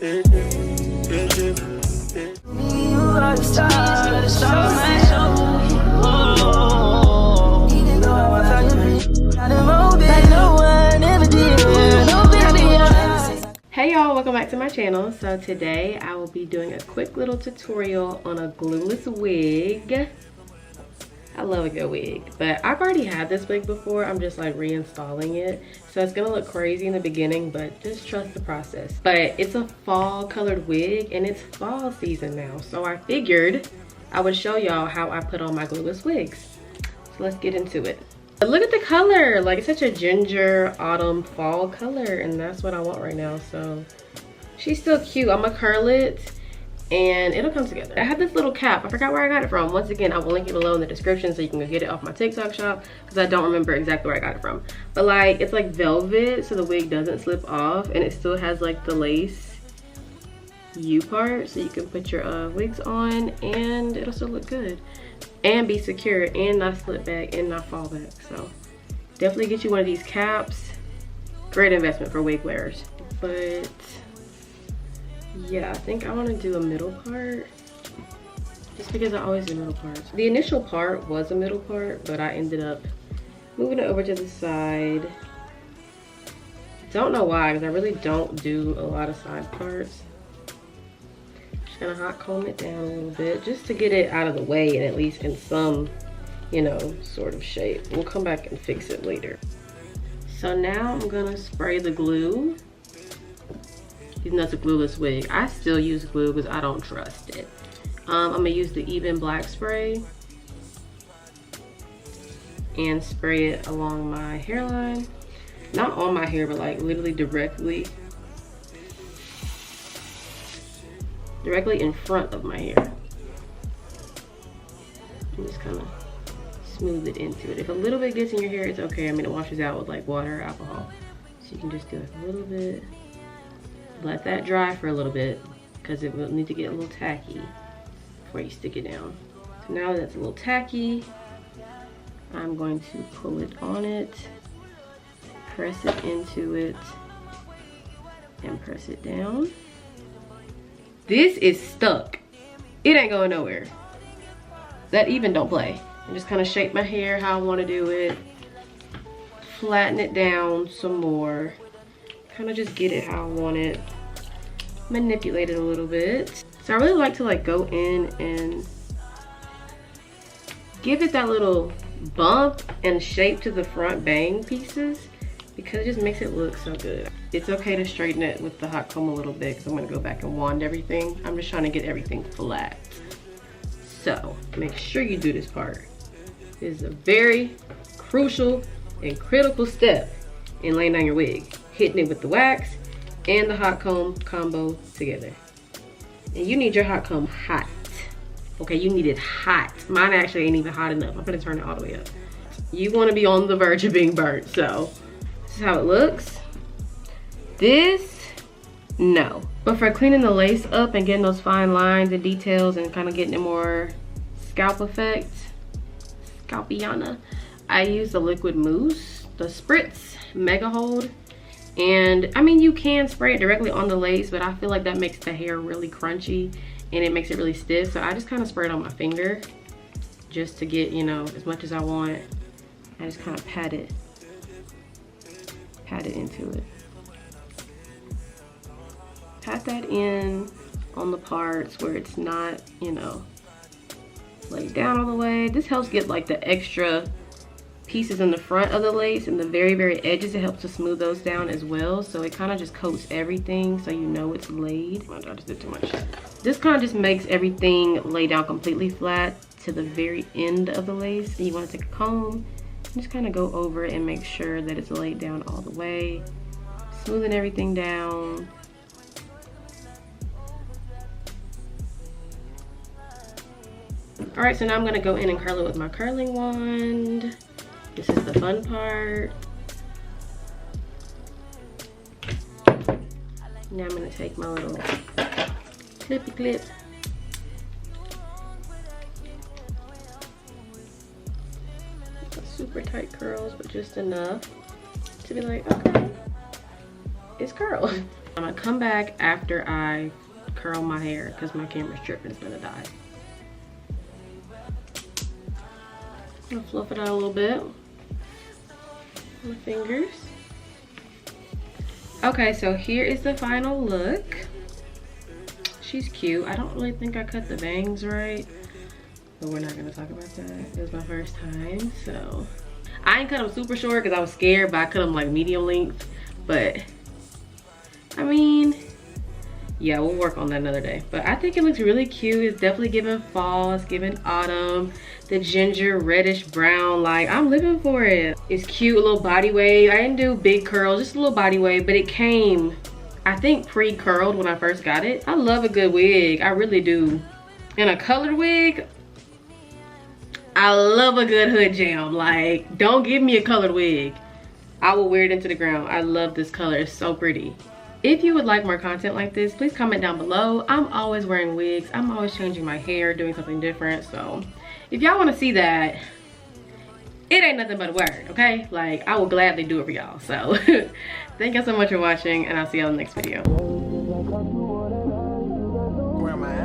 Hey y'all, welcome back to my channel. So today I will be doing a quick little tutorial on a glueless wig. I love a good wig, but I've already had this wig before. I'm just like reinstalling it, so it's gonna look crazy in the beginning, but just trust the process. But it's a fall colored wig and it's fall season now, so I figured I would show y'all how I put on my glueless wigs. So let's get into it. But look at the color, like it's such a ginger autumn fall color, and that's what I want right now. So she's still cute. I'm gonna curl it and it'll come together. I have this little cap. I forgot where I got it from. Once again, I will link it below in the description so you can go get it off my TikTok shop, because I don't remember exactly where I got it from. But like, it's like velvet, so the wig doesn't slip off, and it still has like the lace U part, so you can put your wigs on and it'll still look good and be secure and not slip back and not fall back. So definitely get you one of these caps. Great investment for wig wearers. But yeah, I think I want to do a middle part just because I always do middle parts. The initial part was a middle part, but I ended up moving it over to the side. Don't know why, because I really don't do a lot of side parts. Just gonna hot comb it down a little bit just to get it out of the way and at least in some, you know, sort of shape. We'll come back and fix it later. So now I'm gonna spray the glue. Even though it's a glueless wig, I still use glue because I don't trust it. I'm gonna use the Even Black spray and spray it along my hairline. Not on my hair, but like literally directly in front of my hair. And just kind of smooth it into it. If a little bit gets in your hair, it's okay. I mean, it washes out with like water or alcohol. So you can just do like a little bit. Let that dry for a little bit because it will need to get a little tacky before you stick it down. So now that it's a little tacky, I'm going to pull it on it, press it into it, and press it down. This is stuck. It ain't going nowhere. That even don't play. I just kind of shape my hair how I want to do it, flatten it down some more. Kind of just get it how I want it, manipulate it a little bit. So I really like to like go in and give it that little bump and shape to the front bang pieces because it just makes it look so good. It's okay to straighten it with the hot comb a little bit because I'm going to go back and wand everything. I'm just trying to get everything flat. So make sure you do this part. This is a very crucial and critical step in laying down your wig. Hitting it with the wax and the hot comb combo together. And you need your hot comb hot. Okay, you need it hot. Mine actually ain't even hot enough. I'm gonna turn it all the way up. You wanna be on the verge of being burnt, so this is how it looks. This, no. But for cleaning the lace up and getting those fine lines and details and kind of getting a more scalp effect, scalpiana, I use the liquid mousse, the Spritz Mega Hold. And I mean, you can spray it directly on the lace, but I feel like that makes the hair really crunchy and it makes it really stiff. So I just kind of spray it on my finger just to get, you know, as much as I want. I just kind of pat it into it. Pat that in on the parts where it's not, you know, laid down all the way. This helps get like the extra pieces in the front of the lace and the very edges. It helps to smooth those down as well, so it kind of just coats everything so you know it's laid. Oh my God, I just did too much. This kind of just makes everything lay down completely flat to the very end of the lace. And you want to take a comb and just kind of go over it and make sure that it's laid down all the way, smoothing everything down. All right, so now I'm gonna go in and curl it with my curling wand. This is the fun part. Now I'm gonna take my little clippy clip. Not super tight curls, but just enough to be like, okay, it's curled. I'm gonna come back after I curl my hair because my camera's tripping, it's gonna die. I'm gonna fluff it out a little bit. My fingers. Okay, so here is the final look. She's cute. I don't really think I cut the bangs right, but we're not gonna talk about that. It was my first time, so. I ain't cut them super short because I was scared, but I cut them like medium length. But, I mean, yeah, we'll work on that another day. But I think it looks really cute. It's definitely giving fall, it's giving autumn. The ginger, reddish brown, like, I'm living for it. It's cute, a little body wave. I didn't do big curls, just a little body wave, but it came, I think, pre-curled when I first got it. I love a good wig, I really do. And a colored wig, I love a good hood jam. Like, don't give me a colored wig. I will wear it into the ground. I love this color, it's so pretty. If you would like more content like this, please comment down below. I'm always wearing wigs. I'm always changing my hair, doing something different. So if y'all want to see that, it ain't nothing but a word, okay? Like, I will gladly do it for y'all. So thank y'all so much for watching, and I'll see y'all in the next video. Where am I